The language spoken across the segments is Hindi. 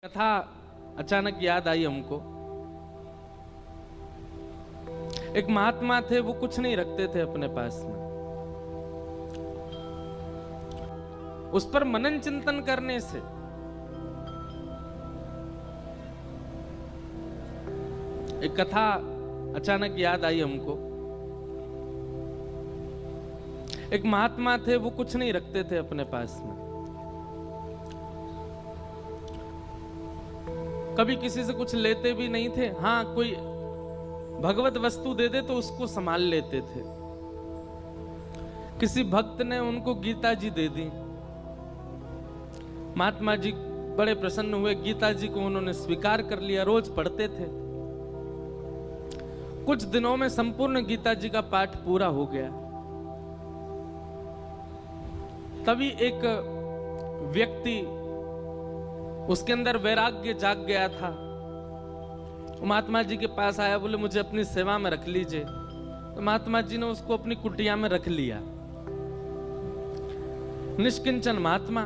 कथा अचानक याद आई हमको। एक महात्मा थे, वो कुछ नहीं रखते थे अपने पास में। उस पर मनन चिंतन करने से एक कथा अचानक याद आई हमको। एक महात्मा थे, वो कुछ नहीं रखते थे अपने पास में। कभी किसी से कुछ लेते भी नहीं थे। हाँ, कोई भगवत वस्तु दे दे तो उसको संभाल लेते थे। किसी भक्त ने उनको गीता जी दे दी। महात्मा जी बड़े प्रसन्न हुए। गीता जी को उन्होंने स्वीकार कर लिया, रोज पढ़ते थे। कुछ दिनों में संपूर्ण गीता जी का पाठ पूरा हो गया। तभी एक व्यक्ति, उसके अंदर वैराग्य जाग गया था, महात्मा जी के पास आया, बोले मुझे अपनी सेवा में रख लीजिए। तो महात्मा जी ने उसको अपनी कुटिया में रख लिया। निष्किंचन महात्मा।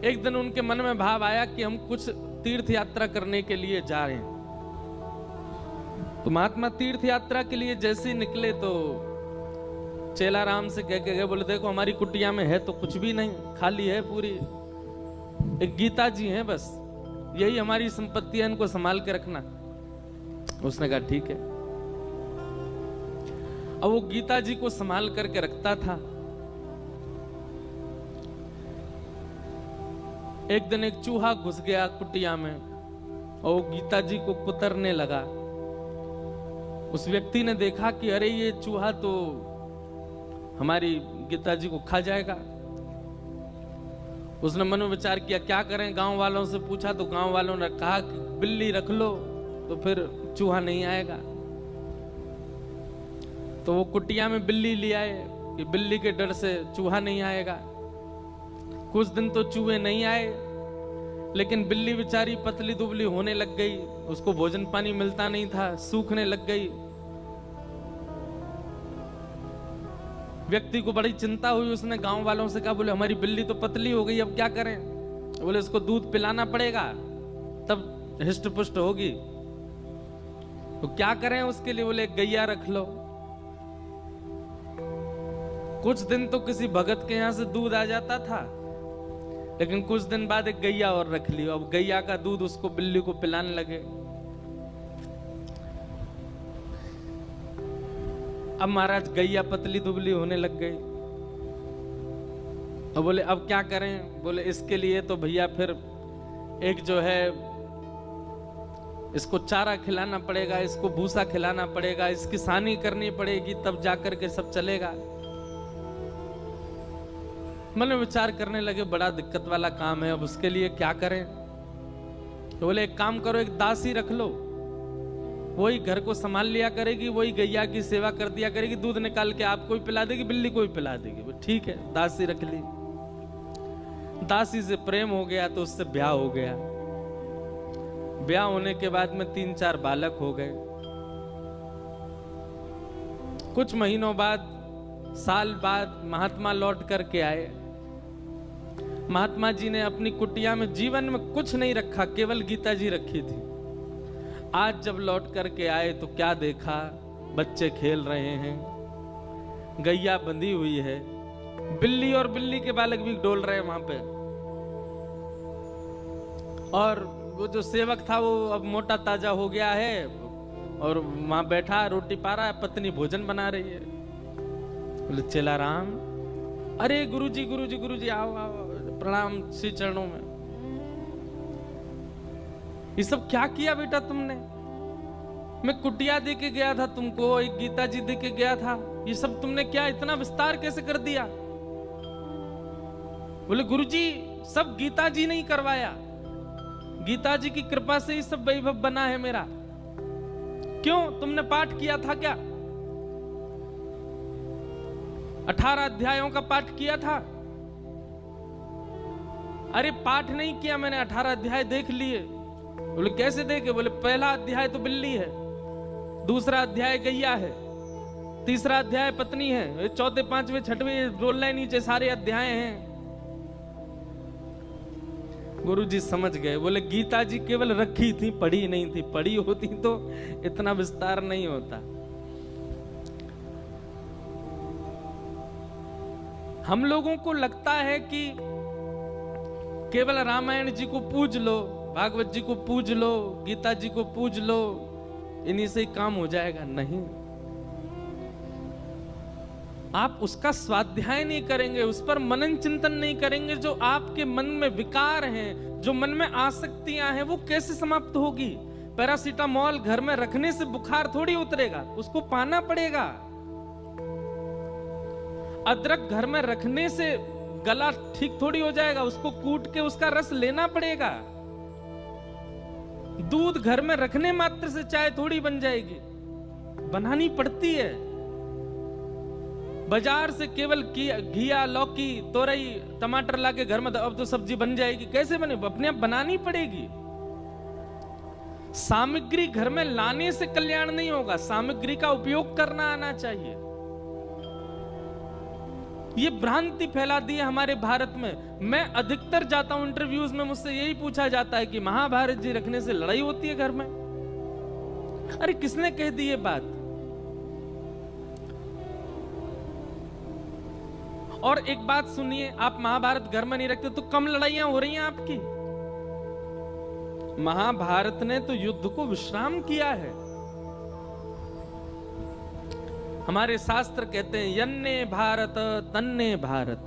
एक दिन उनके मन में भाव आया कि हम कुछ तीर्थ यात्रा करने के लिए जा रहे हैं। तो महात्मा तीर्थ यात्रा के लिए जैसे ही निकले तो चेला राम से कह के गए, बोले देखो हमारी कुटिया में है तो कुछ भी नहीं, खाली है पूरी, एक गीता जी हैं बस, यही हमारी संपत्ति है, इनको संभाल के रखना। उसने कहा ठीक है। अब वो गीता जी को संभाल करके रखता था। एक दिन एक चूहा घुस गया कुटिया में और वो गीता जी को कुतरने लगा। उस व्यक्ति ने देखा कि अरे ये चूहा तो हमारी गीता जी को खा जाएगा। उसने मन में विचार किया क्या करें। गांव वालों से पूछा तो गांव वालों ने कहा कि बिल्ली रख लो तो फिर चूहा नहीं आएगा। तो वो कुटिया में बिल्ली ले आए कि बिल्ली के डर से चूहा नहीं आएगा। कुछ दिन तो चूहे नहीं आए, लेकिन बिल्ली बेचारी पतली दुबली होने लग गई। उसको भोजन पानी मिलता नहीं था, सूखने लग गई। व्यक्ति को बड़ी चिंता हुई। उसने गांव वालों से कहा, बोले हमारी बिल्ली तो पतली हो गई, अब क्या करें। बोले इसको दूध पिलाना पड़ेगा तब हिष्ट पुष्ट होगी। तो क्या करें उसके लिए। बोले गैया रख लो। कुछ दिन तो किसी भगत के यहां से दूध आ जाता था, लेकिन कुछ दिन बाद एक गैया और रख ली। अब गैया का दूध उसको बिल्ली को पिलाने लगे। अब महाराज गैया पतली दुबली होने लग गई। अब बोले अब क्या करें। बोले इसके लिए तो भैया फिर एक जो है इसको चारा खिलाना पड़ेगा, इसको भूसा खिलाना पड़ेगा, इसकी सानी करनी पड़ेगी, तब जाकर के सब चलेगा। मन में विचार करने लगे बड़ा दिक्कत वाला काम है, अब उसके लिए क्या करें। तो बोले एक काम करो, एक दासी रख लो, वही घर को संभाल लिया करेगी, वही गैया की सेवा कर दिया करेगी, दूध निकाल के आपको भी पिला देगी, बिल्ली को भी पिला देगी। ठीक है, दासी रख ली। दासी से प्रेम हो गया तो उससे ब्याह हो गया। ब्याह होने के बाद में 3-4 बालक हो गए। कुछ महीनों बाद, साल बाद महात्मा लौट करके आए। महात्मा जी ने अपनी कुटिया में जीवन में कुछ नहीं रखा, केवल गीता जी रखी थी। आज जब लौट करके आए तो क्या देखा, बच्चे खेल रहे हैं, गैया बंधी हुई है, बिल्ली और बिल्ली के बालक भी डोल रहे हैं वहां पे। और वो जो सेवक था वो अब मोटा ताजा हो गया है और वहां बैठा रोटी पा रहा है, पत्नी भोजन बना रही है। बोले चेला राम, अरे गुरुजी गुरुजी गुरुजी आओ आओ, प्रणाम श्री चरणों में। ये सब क्या किया बेटा तुमने। मैं कुटिया दे के गया था तुमको, एक गीता जी दे के गया था, ये सब तुमने क्या इतना विस्तार कैसे कर दिया। बोले गुरुजी सब गीता जी नहीं करवाया, गीता जी की कृपा से ही सब वैभव बना है मेरा। क्यों, तुमने पाठ किया था क्या। 18 अध्यायों का पाठ किया था। अरे पाठ नहीं किया मैंने, 18 अध्याय देख लिए। बोले कैसे देखे। बोले पहला अध्याय तो बिल्ली है, दूसरा अध्याय गैया है, तीसरा अध्याय पत्नी है, चौथे पांचवें छठवें रोल नीचे सारे अध्याय हैं। गुरुजी समझ गए, बोले गीता जी केवल रखी थी, पढ़ी नहीं थी, पढ़ी होती तो इतना विस्तार नहीं होता। हम लोगों को लगता है कि केवल रामायण जी को पूज लो, भागवत जी को पूज लो, गीता जी को पूज लो, इन्हीं से ही काम हो जाएगा। नहीं, आप उसका स्वाध्याय नहीं करेंगे, उस पर मनन चिंतन नहीं करेंगे, जो आपके मन में विकार हैं, जो मन में आसक्तियां हैं, वो कैसे समाप्त होगी? पैरासीटामोल घर में रखने से बुखार थोड़ी उतरेगा, उसको पाना पड़ेगा। अदरक घर में रखने से गला ठीक थोड़ी हो जाएगा, उसको कूट के उसका रस लेना पड़ेगा। दूध घर में रखने मात्र से चाय थोड़ी बन जाएगी, बनानी पड़ती है। बाजार से केवल घिया, लौकी, तोरई, टमाटर लाके घर में अब तो सब्जी बन जाएगी, कैसे बने? अपने आप बनानी पड़ेगी। सामग्री घर में लाने से कल्याण नहीं होगा, सामग्री का उपयोग करना आना चाहिए। ये भ्रांति फैला दी है हमारे भारत में। मैं अधिकतर जाता हूं इंटरव्यूज में, मुझसे यही पूछा जाता है कि महाभारत जी रखने से लड़ाई होती है घर में। अरे किसने कह दी ये बात? और एक बात सुनिए, आप महाभारत घर में नहीं रखते तो कम लड़ाइयां हो रही हैं आपकी। महाभारत ने तो युद्ध को विश्राम किया है। हमारे शास्त्र कहते हैं यन्ने भारत तन्ने भारत।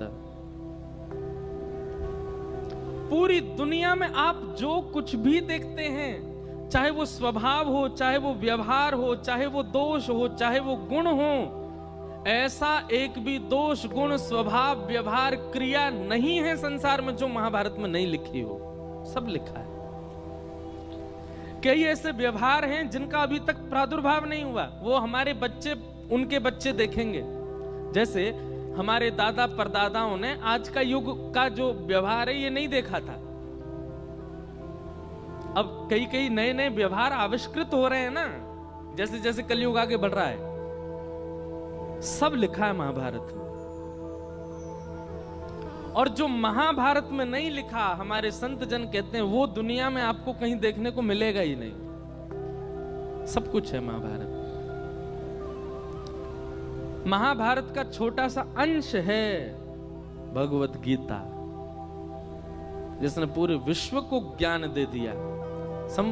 पूरी दुनिया में आप जो कुछ भी देखते हैं, चाहे वो स्वभाव हो, चाहे वो व्यवहार हो, चाहे वो दोष हो, चाहे वो गुण हो, ऐसा एक भी दोष, गुण, स्वभाव, व्यवहार, क्रिया नहीं है संसार में जो महाभारत में नहीं लिखी हो। सब लिखा है। कई ऐसे व्यवहार हैं जिनका अभी तक प्रादुर्भाव नहीं हुआ, वो हमारे बच्चे, उनके बच्चे देखेंगे। जैसे हमारे दादा परदादाओं ने आज का युग का जो व्यवहार है ये नहीं देखा था। अब कई कई नए नए व्यवहार आविष्कृत हो रहे हैं ना, जैसे जैसे कलयुग आगे बढ़ रहा है। सब लिखा है महाभारत में। और जो महाभारत में नहीं लिखा, हमारे संत जन कहते हैं वो दुनिया में आपको कहीं देखने को मिलेगा ही नहीं। सब कुछ है महाभारत। महाभारत का छोटा सा अंश है भगवत गीता, जिसने पूरे विश्व को ज्ञान दे दिया।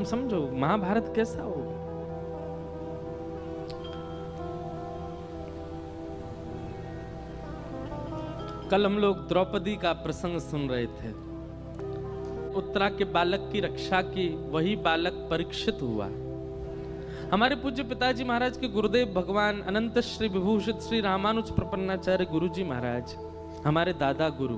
समझो महाभारत कैसा होगा। कल हम लोग द्रौपदी का प्रसंग सुन रहे थे। उत्तरा के बालक की रक्षा की वही बालक परीक्षित हुआ। हमारे पूज्य पिताजी महाराज के गुरुदेव भगवान अनंत श्री विभूषित श्री रामानुज प्रपन्नाचार्य गुरुजी महाराज, हमारे दादा गुरु,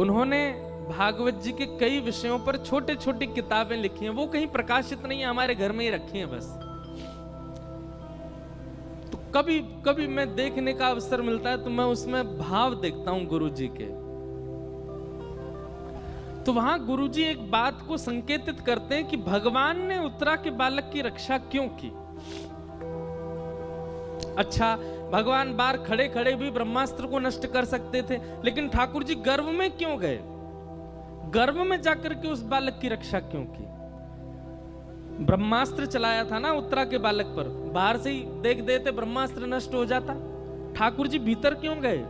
उन्होंने भागवत जी के कई विषयों पर छोटे छोटे किताबें लिखी हैं। वो कहीं प्रकाशित नहीं है, हमारे घर में ही रखी हैं बस। तो कभी कभी मैं देखने का अवसर मिलता है तो मैं उसमें भाव देखता हूं गुरु जी के। तो वहां गुरुजी एक बात को संकेतित करते हैं कि भगवान ने उत्तरा के बालक की रक्षा क्यों की। अच्छा, भगवान बाहर खड़े खड़े भी ब्रह्मास्त्र को नष्ट कर सकते थे, लेकिन ठाकुर जी गर्भ में क्यों गए? गर्भ में जाकर के उस बालक की रक्षा क्यों की? ब्रह्मास्त्र चलाया था ना उत्तरा के बालक पर, बाहर से ही देख देते ब्रह्मास्त्र नष्ट हो जाता। ठाकुर जी भीतर क्यों गए?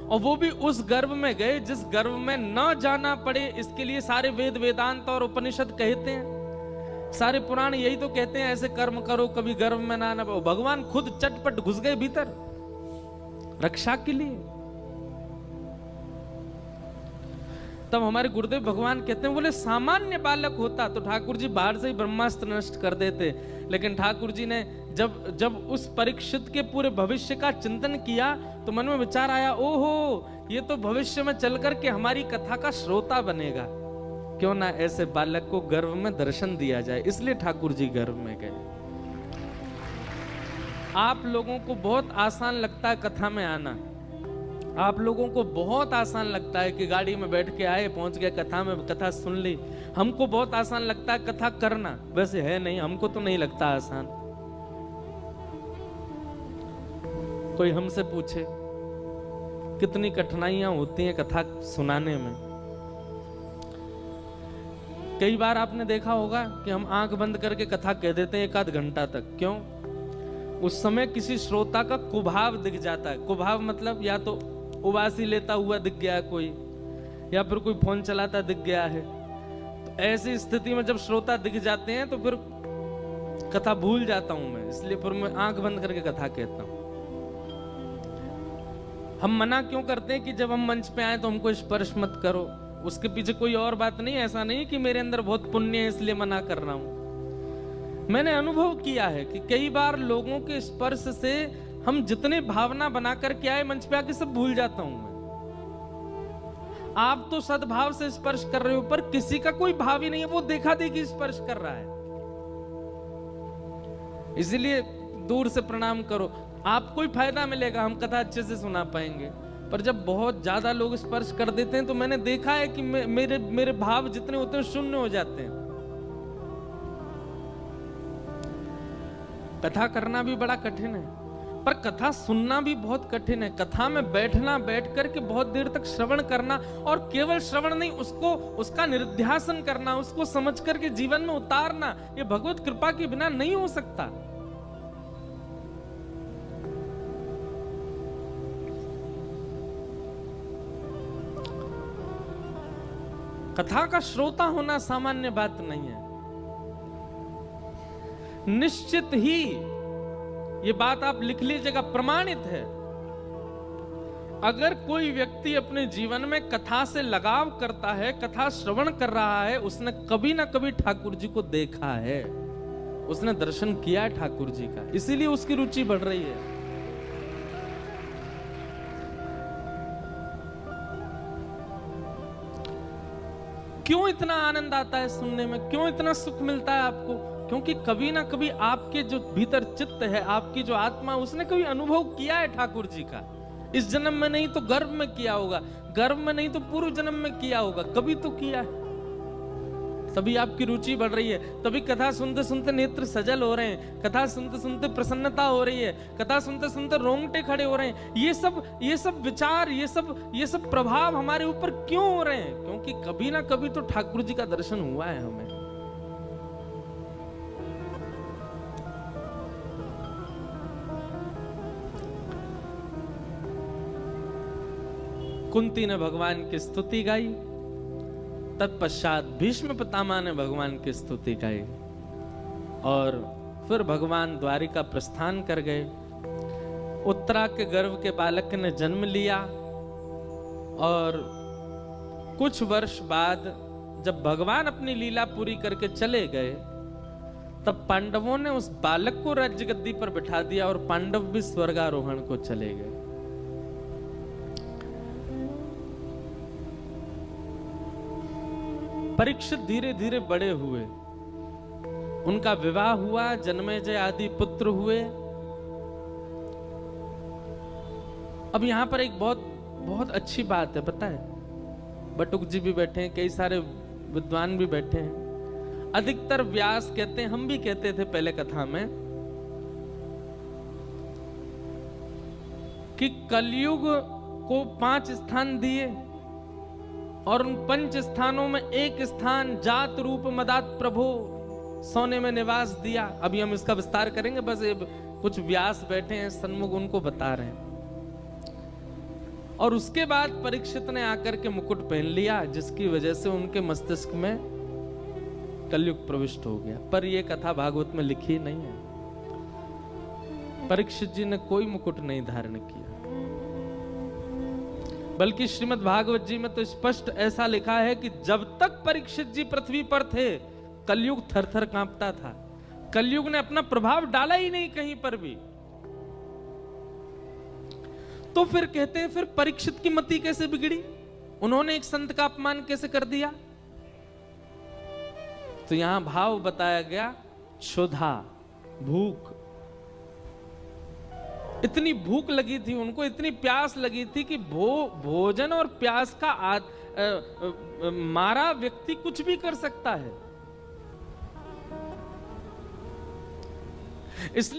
और वो भी उस गर्भ में गए जिस गर्भ में न जाना पड़े। इसके लिए सारे वेद, वेदांत और उपनिषद कहते हैं, सारे पुराण यही तो कहते हैं, ऐसे कर्म करो कभी गर्भ में ना आना। भगवान खुद चटपट घुस गए भीतर रक्षा के लिए। तब हमारे गुरुदेव भगवान कहते हैं, बोले सामान्य बालक होता तो ठाकुर जी बाहर से ही ब्रह्मास्त्र नष्ट कर देते, लेकिन ठाकुर जी ने जब उस परीक्षित के पूरे भविष्य का चिंतन किया तो मन में विचार आया, ओहो ये तो भविष्य में चल करके हमारी कथा का श्रोता बनेगा, क्यों ना ऐसे बालक को गर्भ में दर्शन दिया जाए। इसलिए ठाकुर जी गर्भ में गए। आप लोगों को बहुत आसान लगता है कथा में आना, आप लोगों को बहुत आसान लगता है कि गाड़ी में बैठ के आए, पहुंच गए कथा में, कथा सुन ली। हमको बहुत आसान लगता है कथा करना, वैसे है नहीं, हमको तो नहीं लगता आसान। कोई हमसे पूछे कितनी कठिनाइयां होती हैं कथा सुनाने में, कई बार आपने देखा होगा कि हम आंख बंद करके कथा कह देते हैं 1 आध घंटा तक। क्यों? उस समय किसी श्रोता का कुभाव दिख जाता है। कुभाव मतलब या तो उबासी लेता हुआ दिख गया है कोई, या फिर कोई फोन चलाता दिख गया है। तो ऐसी स्थिति में जब श्रोता दिख जाते हैं तो फिर कथा भूल जाता हूं मैं, इसलिए फिर मैं आंख बंद करके कथा कहता हूं। हम मना क्यों करते हैं कि जब हम मंच पे आए तो हमको स्पर्श मत करो? उसके पीछे कोई और बात नहीं, ऐसा नहीं कि मेरे अंदर बहुत पुण्य है इसलिए मना कर रहा हूं। मैंने अनुभव किया है कि कई बार लोगों के स्पर्श से हम जितने भावना बना करके आए मंच पे आके सब भूल जाता हूं मैं। आप तो सद्भाव से स्पर्श कर रहे हो, पर किसी का कोई भाव ही नहीं है, वो देखा देखी स्पर्श कर रहा है। इसीलिए दूर से प्रणाम करो, आपको ही फायदा मिलेगा, हम कथा अच्छे से सुना पाएंगे। पर जब बहुत ज्यादा लोग स्पर्श कर देते हैं तो मैंने देखा है कि मेरे भाव जितने होते हैं शून्य हो जाते हैं। कथा करना भी बड़ा कठिन है, पर कथा सुनना भी बहुत कठिन है। कथा में बैठना, बैठ करके बहुत देर तक श्रवण करना, और केवल श्रवण नहीं, उसका निधिध्यासन करना, उसको समझ करके जीवन में उतारना, ये भगवत कृपा के बिना नहीं हो सकता। कथा का श्रोता होना सामान्य बात नहीं है। निश्चित ही ये बात आप लिख लीजिएगा, प्रमाणित है। अगर कोई व्यक्ति अपने जीवन में कथा से लगाव करता है, कथा श्रवण कर रहा है, उसने कभी ना कभी ठाकुर जी को देखा है, उसने दर्शन किया है ठाकुर जी का, इसीलिए उसकी रुचि बढ़ रही है। क्यों इतना आनंद आता है सुनने में? क्यों इतना सुख मिलता है आपको? क्योंकि कभी ना कभी आपके जो भीतर चित्त है, आपकी जो आत्मा, उसने कभी अनुभव किया है ठाकुर जी का। इस जन्म में नहीं तो गर्भ में किया होगा, गर्भ में नहीं तो पूर्व जन्म में किया होगा, कभी तो किया है। तभी आपकी रुचि बढ़ रही है, तभी कथा सुनते सुनते नेत्र सजल हो रहे हैं, कथा सुनते सुनते प्रसन्नता हो रही है, कथा सुनते सुनते रोंगटे खड़े हो रहे हैं। ये सब विचार, ये सब प्रभाव हमारे ऊपर क्यों हो रहे हैं? क्योंकि कभी ना कभी तो ठाकुर जी का दर्शन हुआ है हमें। कुंती ने भगवान की स्तुति गाई, तत्पश्चात भीष्म पितामह ने भगवान की स्तुति गाई, और फिर भगवान द्वारिका प्रस्थान कर गए। उत्तरा के गर्भ के बालक ने जन्म लिया, और कुछ वर्ष बाद जब भगवान अपनी लीला पूरी करके चले गए, तब पांडवों ने उस बालक को राज्य गद्दी पर बिठा दिया, और पांडव भी स्वर्गारोहण को चले गए। परीक्षित धीरे धीरे बड़े हुए, उनका विवाह हुआ, जन्मेजय आदि पुत्र हुए। अब यहां पर एक बहुत अच्छी बात है, पता है? बटुक जी भी बैठे हैं, कई सारे विद्वान भी बैठे हैं। अधिकतर व्यास कहते हैं, हम भी कहते थे पहले कथा में, कि कलयुग को 5 स्थान दिए, और उन 5 स्थानों में एक स्थान जात रूप मदात प्रभो सोने में निवास दिया। अभी हम इसका विस्तार करेंगे, बस कुछ व्यास बैठे हैं सन्मुख, उनको बता रहे हैं। और उसके बाद परीक्षित ने आकर के मुकुट पहन लिया, जिसकी वजह से उनके मस्तिष्क में कलयुग प्रविष्ट हो गया। पर यह कथा भागवत में लिखी नहीं है। परीक्षित जी ने कोई मुकुट नहीं धारण किया, बल्कि श्रीमद् भागवत जी में तो स्पष्ट ऐसा लिखा है कि जब तक परीक्षित जी पृथ्वी पर थे, कलयुग थरथर कांपता था। कलयुग ने अपना प्रभाव डाला ही नहीं कहीं पर भी। तो फिर कहते हैं, फिर परीक्षित की मति कैसे बिगड़ी? उन्होंने एक संत का अपमान कैसे कर दिया? तो यहां भाव बताया गया, क्षुधा, भूख। इतनी भूख लगी थी उनको, इतनी प्यास लगी थी कि भोजन और प्यास का मारा व्यक्ति कुछ भी कर सकता है। इसलिए